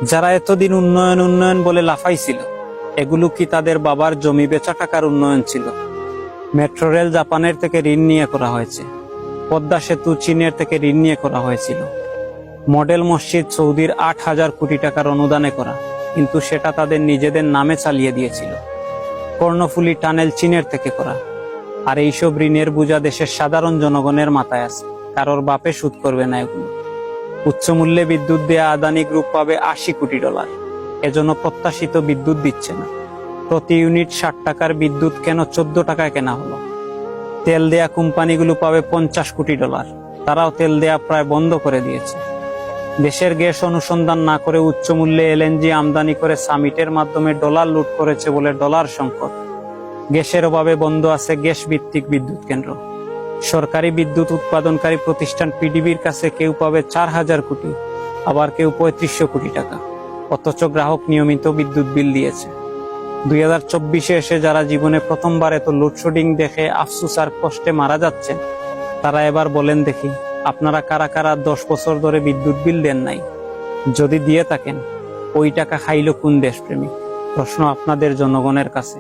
যারা এতদিন উন্নয়ন উন্নয়ন বলে লাফাইছিল, এগুলো কি তাদের বাবার জমি বেচা টাকার উন্নয়ন ছিল? মেট্রো রেল জাপানের থেকে ঋণ নিয়ে করা হয়েছে, পদ্মা সেতু চীনের থেকে ঋণ নিয়ে করা হয়েছিল, মডেল মসজিদ সৌদির 8,000 কোটি টাকার অনুদানে করা, কিন্তু সেটা তাদের নিজেদের নামে চালিয়ে দিয়েছিল। কর্ণফুলী টানেল চীনের থেকে করা, আর এইসব ঋণের বোঝা দেশের সাধারণ জনগণের মাথায় আছে। কারোর বাপে সুদ করবে না এগুলো। উচ্চ মূল্যে বিদ্যুৎ দেয়া আদানি গ্রুপ পাবে $80 কোটি, এজন্য প্রত্যাশিত বিদ্যুৎ দিচ্ছে না। প্রতি ইউনিট 60 টাকার বিদ্যুৎ কেন 14 টাকায় কেনা হলো? তেল দেয়া কোম্পানিগুলো পাবে $50 কোটি, তারাও তেল দেয়া প্রায় বন্ধ করে দিয়েছে। দেশের গ্যাস অনুসন্ধান না করে উচ্চ মূল্যে এলএনজি আমদানি করে সামিটের মাধ্যমে ডলার লুট করেছে বলে ডলার সংকট। গ্যাসের অভাবে বন্ধ আছে গ্যাস ভিত্তিক বিদ্যুৎ কেন্দ্র। সরকারি বিদ্যুৎ উৎপাদনকারী প্রতিষ্ঠান পিডিবির কাছে কেউ পাবে 4,000 কোটি, আবার কেউ 3500 কোটি টাকা, অথচ গ্রাহক নিয়মিত বিদ্যুৎ বিল দিয়েছে। 2024-এ এসে যারা জীবনে প্রথমবার এত লোডশেডিং দেখে আফসোস আর কষ্টে মারা যাচ্ছে, তারা এবার বলেন দেখি, আপনারা কারা কারা 10 বছর ধরে বিদ্যুৎ বিল দেন নাই? যদি দিয়ে থাকেন, ওই টাকা খাইলো কোন দেশপ্রেমিক? প্রশ্ন আপনাদের জনগণের কাছে।